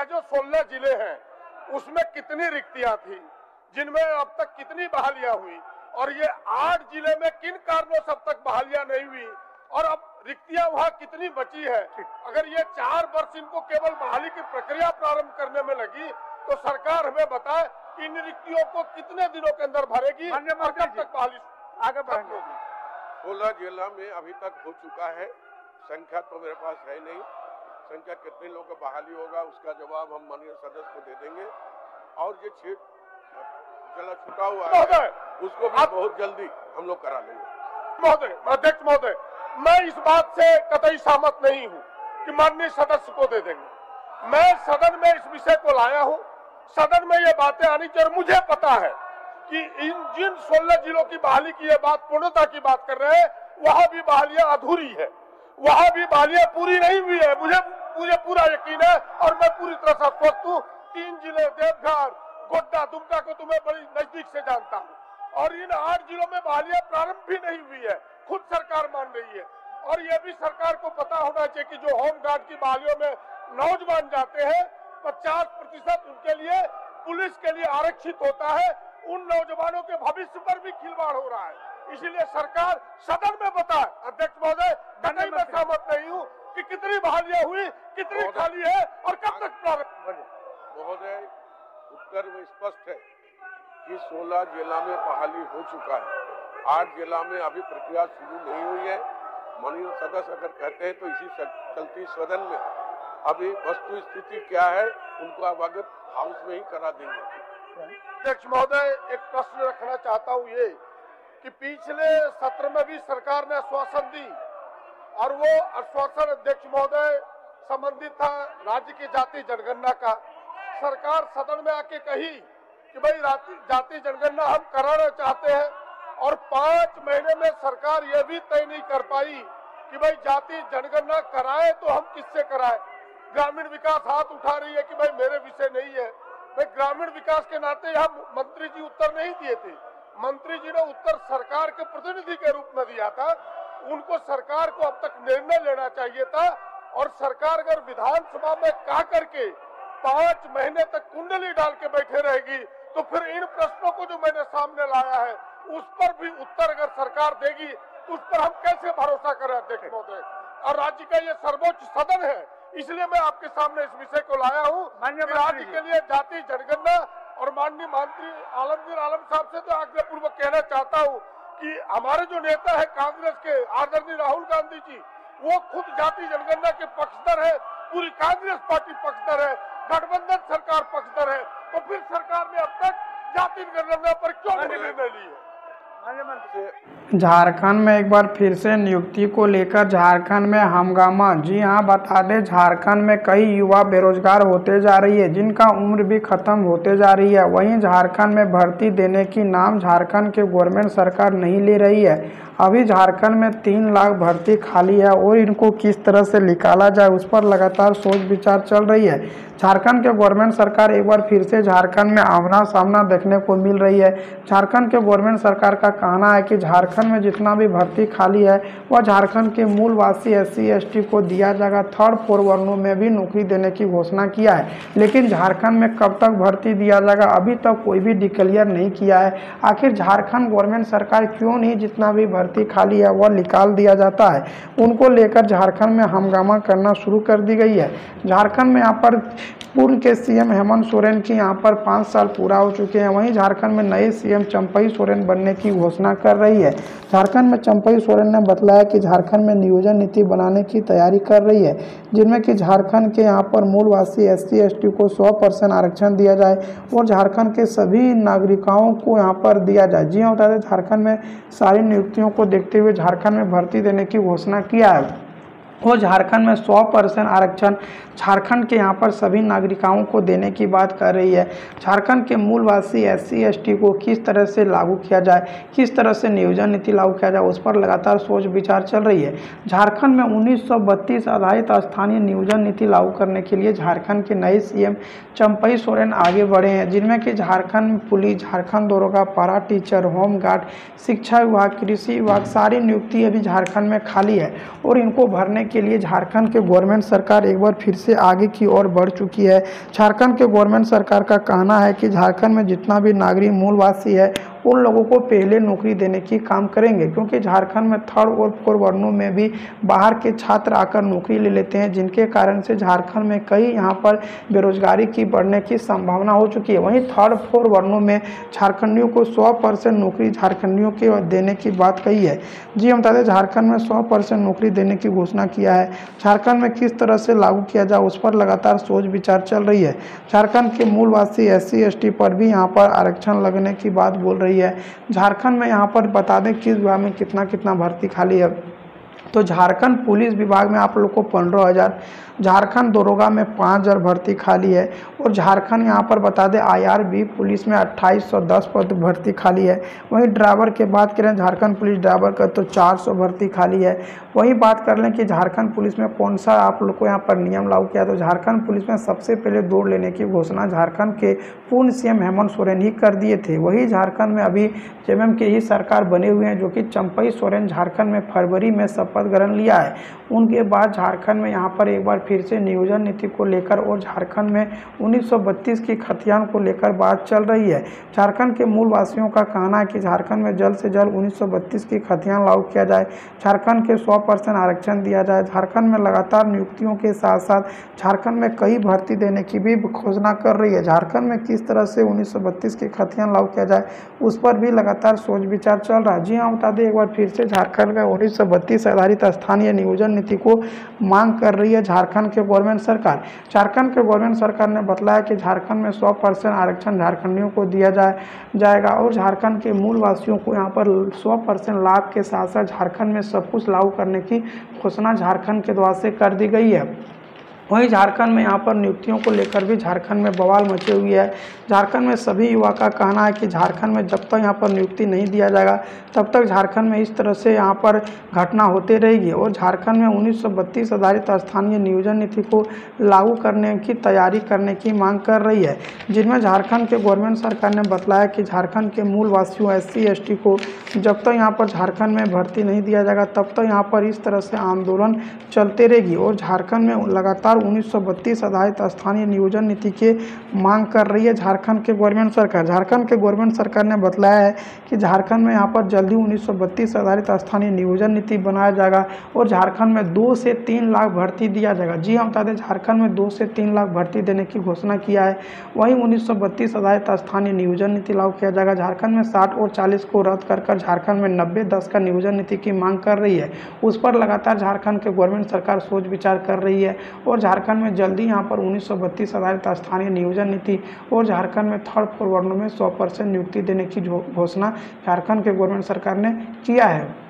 जो 16 जिले हैं उसमें कितनी रिक्तियां थी, जिनमें अब तक कितनी बहालियां हुई, और ये 8 जिले में किन कारणों से अब तक बहालियां नहीं हुई, और अब रिक्तियां वहां कितनी बची है। अगर ये 4 वर्ष इनको केवल बहाली की प्रक्रिया प्रारंभ करने में लगी तो सरकार हमें बताए इन रिक्तियों को कितने दिनों के अंदर भरेगी और कब तक बहाली आगे बढ़ेगी। 16 जिला में अभी तक हो चुका है, संख्या तो मेरे पास है नहीं, संख्या कितने लोगों का बहाली होगा उसका जवाब हम माननीय सदस्य को दे देंगे। और ये क्षेत्र जिला छुटा हुआ है उसको भी बहुत जल्दी हम लोग करा लेंगे। महोदय, अध्यक्ष महोदय, मैं इस बात से कतई सहमत नहीं हूं कि माननीय सदस्य को दे देंगे। मैं सदन में इस विषय को लाया हूं, सदन में ये बातें आनी चाहिए। मुझे पता है कि इन जिन 16 जिलों की बहाली की ये बात पूर्णता की बात कर रहे हैं, वहां भी बहालियां अधूरी है, वहां भी बहालियां पूरी नहीं हुई है। मुझे पूरा यकीन है और मैं पूरी तरह से आश्वस्त हूँ। 3 जिले देवघर, गोड्डा, दुमका को तुम्हें बड़ी नजदीक से जानता हूँ, और इन 8 जिलों में बहालियां प्रारंभ भी नहीं हुई है, खुद सरकार मान रही है। और ये भी सरकार को पता होना चाहिए कि जो होमगार्ड की बहालियों में नौजवान जाते हैं 50% उनके लिए पुलिस के लिए आरक्षित होता है। उन नौजवानों के भविष्य पर भी खिलवाड़ हो रहा है, इसीलिए सरकार सदन में बताए। अध्यक्ष महोदय, मैं सहमत नहीं हूँ कि कितनी बहालियां हुई, कितनी खाली है और कब तक प्रारंभ बने। महोदय, उत्तर में स्पष्ट है कि 16 जिला में बहाली हो चुका है, 8 जिला में अभी प्रक्रिया शुरू नहीं हुई है। माननीय सदस्य अगर कहते हैं तो इसी चलती सदन में अभी वस्तु स्थिति क्या है उनको अवगत हाउस में ही करा देंगे। अध्यक्ष महोदय, एक प्रश्न रखना चाहता हूँ ये कि पिछले सत्र में भी सरकार ने आश्वासन दी, और वो आश्वासन अध्यक्ष महोदय संबंधित था राज्य की जाति जनगणना का। सरकार सदन में आके कही कि भाई जाति जनगणना हम कराना चाहते हैं, और 5 महीने में सरकार ये भी तय नहीं कर पाई कि भाई जाति जनगणना कराए तो हम किससे कराए। ग्रामीण विकास हाथ उठा रही है कि भाई मेरे विषय नहीं है। भाई ग्रामीण विकास के नाते यहाँ मंत्री जी उत्तर नहीं दिए थे, मंत्री जी ने उत्तर सरकार के प्रतिनिधि के रूप में दिया था। उनको सरकार को अब तक निर्णय लेना चाहिए था, और सरकार अगर विधानसभा में कह करके 5 महीने तक कुंडली डाल के बैठे रहेगी तो फिर इन प्रश्नों को जो मैंने सामने लाया है उस पर भी उत्तर अगर सरकार देगी तो उस पर हम कैसे भरोसा करें। अध्यक्ष महोदय, और राज्य का ये सर्वोच्च सदन है, इसलिए मैं आपके सामने इस विषय को लाया हूँ। राज्य के लिए जाति जनगणना, और माननीय मंत्री आलमगीर आलम साहब से तो आग्रहपूर्वक कहना चाहता हूँ कि हमारे जो नेता है कांग्रेस के आदरणीय राहुल गांधी जी, वो खुद जाति जनगणना के पक्षधर है, पूरी कांग्रेस पार्टी पक्षधर है, गठबंधन सरकार पक्षधर है, तो फिर सरकार ने अब तक जाति जनगणना पर क्यों नहीं निर्णय लिया। झारखंड में एक बार फिर से नियुक्ति को लेकर झारखंड में हंगामा। जी हां, बता दें झारखंड में कई युवा बेरोजगार होते जा रही है, जिनका उम्र भी खत्म होते जा रही है। वहीं झारखंड में भर्ती देने की नाम झारखंड के गवर्नमेंट सरकार नहीं ले रही है। अभी झारखंड में 3 लाख भर्ती खाली है, और इनको किस तरह से निकाला जाए उस पर लगातार सोच विचार चल रही है। झारखंड के गवर्नमेंट सरकार एक बार फिर से झारखंड में आमना सामना देखने को मिल रही है। झारखंड के गवर्नमेंट सरकार का कहना है कि झारखंड में जितना भी भर्ती खाली है वह झारखंड के मूलवासी SC ST को दिया जाएगा। 3rd 4 वर्णों में भी नौकरी देने की घोषणा किया है, लेकिन झारखंड में कब तक भर्ती दिया जाएगा अभी तक कोई भी डिक्लेयर नहीं किया है। आखिर झारखंड गवर्नमेंट सरकार क्यों नहीं जितना भी भर्ती खाली है वह निकाल दिया जाता है, उनको लेकर झारखंड में हंगामा करना शुरू कर दी गई है। झारखंड में यहाँ पर पूर्व के CM हेमंत सोरेन की यहाँ पर 5 साल पूरा हो चुके हैं। वहीं झारखंड में नए CM चंपई सोरेन बनने की घोषणा कर रही है। झारखंड में चंपई सोरेन ने बतलाया कि झारखंड में नियोजन नीति बनाने की तैयारी कर रही है, जिनमें कि झारखंड के यहाँ पर मूलवासी SC ST को 100% आरक्षण दिया जाए और झारखंड के सभी नागरिकों को यहाँ पर दिया जाए। जी हाँ, बता दें झारखंड में सारी नियुक्तियों को देखते हुए झारखंड में भर्ती देने की घोषणा किया है। वो झारखंड में 100% आरक्षण झारखंड के यहाँ पर सभी नागरिकों को देने की बात कर रही है। झारखंड के मूलवासी SC ST को किस तरह से लागू किया जाए, किस तरह से नियोजन नीति लागू किया जाए, उस पर लगातार सोच विचार चल रही है। झारखंड में 1932 आधारित स्थानीय नियोजन नीति लागू करने के लिए झारखंड के नए CM चंपई सोरेन आगे बढ़े हैं, जिनमें कि झारखंड पुलिस, झारखंड दरोगा, पारा टीचर, होमगार्ड, शिक्षा विभाग, कृषि विभाग, सारी नियुक्ति अभी झारखंड में खाली है और इनको भरने के लिए झारखंड के गवर्नमेंट सरकार एक बार फिर से आगे की ओर बढ़ चुकी है। झारखंड के गवर्नमेंट सरकार का कहना है कि झारखंड में जितना भी नागरिक मूलवासी है उन लोगों को पहले नौकरी देने की काम करेंगे, क्योंकि झारखंड में 3rd और 4th वर्णों में भी बाहर के छात्र आकर नौकरी ले लेते हैं, जिनके कारण से झारखंड में कई यहाँ पर बेरोजगारी की बढ़ने की संभावना हो चुकी है। वहीं 3rd 4 वर्णों में झारखंडियों को 100% नौकरी झारखंडियों के देने की बात कही है। जी हम बता दें, झारखंड में 100% नौकरी देने की घोषणा किया है। झारखंड में किस तरह से लागू किया जाए उस पर लगातार सोच विचार चल रही है। झारखंड के मूलवासी SC ST पर भी यहाँ पर आरक्षण लगने की बात बोल रही है। झारखंड में यहाँ पर बता दें किस विभाग में कितना भर्ती खाली है। तो झारखंड पुलिस विभाग में आप लोग को 15,000, झारखंड दरोगा में 5,000 भर्ती खाली है और झारखंड यहाँ पर बता दें IRB पुलिस में 2810 पद भर्ती खाली है। वहीं ड्राइवर की बात करें झारखंड पुलिस ड्राइवर का तो 400 भर्ती खाली है। वहीं बात कर लें कि झारखंड पुलिस में कौन सा आप लोग को यहाँ पर नियम लागू किया, तो झारखंड पुलिस में सबसे पहले दौड़ लेने की घोषणा झारखंड के पूर्व CM हेमंत सोरेन ही कर दिए थे। वही झारखंड में अभी JMM के ही सरकार बने हुए हैं, जो कि चंपई सोरेन झारखंड में फरवरी में शपथ ग्रहण लिया है। उनके बाद झारखंड में यहाँ पर एक बार फिर से नियोजन नीति को लेकर और झारखंड में 1932 की खतियान को लेकर बात चल रही है। झारखंड के मूल वासियों का कहना है कि झारखंड में जल्द से जल्द 1932 की खतियान लागू किया जाए, झारखंड के 100% आरक्षण दिया जाए। झारखंड में लगातार नियुक्तियों के साथ साथ झारखंड में कई भर्ती देने की भी घोषणा कर रही है। झारखंड में किस तरह से 1932 की खतियान लागू किया जाए उस पर भी लगातार सोच विचार चल रहा है। जी हाँ, बता दें एक बार फिर से झारखंड में 1932 आधारित स्थानीय नियोजन नीति को मांग कर रही है झारखंड के गवर्नमेंट सरकार। झारखंड के गवर्नमेंट सरकार ने बताया कि झारखंड में 100% आरक्षण झारखंडियों को दिया जाएगा और झारखंड के मूल वासियों को यहाँ पर 100% लाभ के साथ साथ झारखंड में सब कुछ लागू करने की घोषणा झारखंड के द्वारा से कर दी गई है। वहीं झारखंड में यहाँ पर नियुक्तियों को लेकर भी झारखंड में बवाल मचे हुई है। झारखंड में सभी युवा का कहना है कि झारखंड में जब तक यहाँ पर नियुक्ति नहीं दिया जाएगा तब तक झारखंड में इस तरह से यहाँ पर घटना होती रहेगी और झारखंड में 1932 आधारित स्थानीय नियोजन नीति को लागू करने की तैयारी करने की मांग कर रही है, जिनमें झारखंड के गवर्नमेंट सरकार ने बताया कि झारखंड के मूल वासियों SC ST को जब तक यहाँ पर झारखंड में भर्ती नहीं दिया जाएगा तब तक यहाँ पर इस तरह से आंदोलन चलते रहेगी और झारखंड में लगातार 1932 आधारित स्थानीय नियोजन नीति के मांग कर रही है झारखंड के गवर्नमेंट सरकार। झारखंड के गवर्नमेंट सरकार ने बताया है कि झारखंड में यहाँ पर जल्दी 1932 आधारित स्थानीय नियोजन नीति बनाया जाएगा और झारखंड में 2 से 3 लाख भर्ती दिया जाएगा। जी हम बता दें, झारखंड में 2 से 3 लाख भर्ती देने की घोषणा किया है। वहीं 1932 आधारित स्थानीय नियोजन नीति लागू किया जाएगा। झारखंड में 60 और 40 को रद्द कर झारखंड में 90-10 का नियोजन नीति की मांग कर रही है। उस पर लगातार झारखंड के गवर्नमेंट सरकार सोच विचार कर रही है और झारखंड में जल्दी यहाँ पर 1932 आधारित स्थानीय नियोजन नीति और झारखंड में 3rd 4 वर्णों में 100% नियुक्ति देने की घोषणा झारखंड के गवर्नमेंट सरकार ने किया है।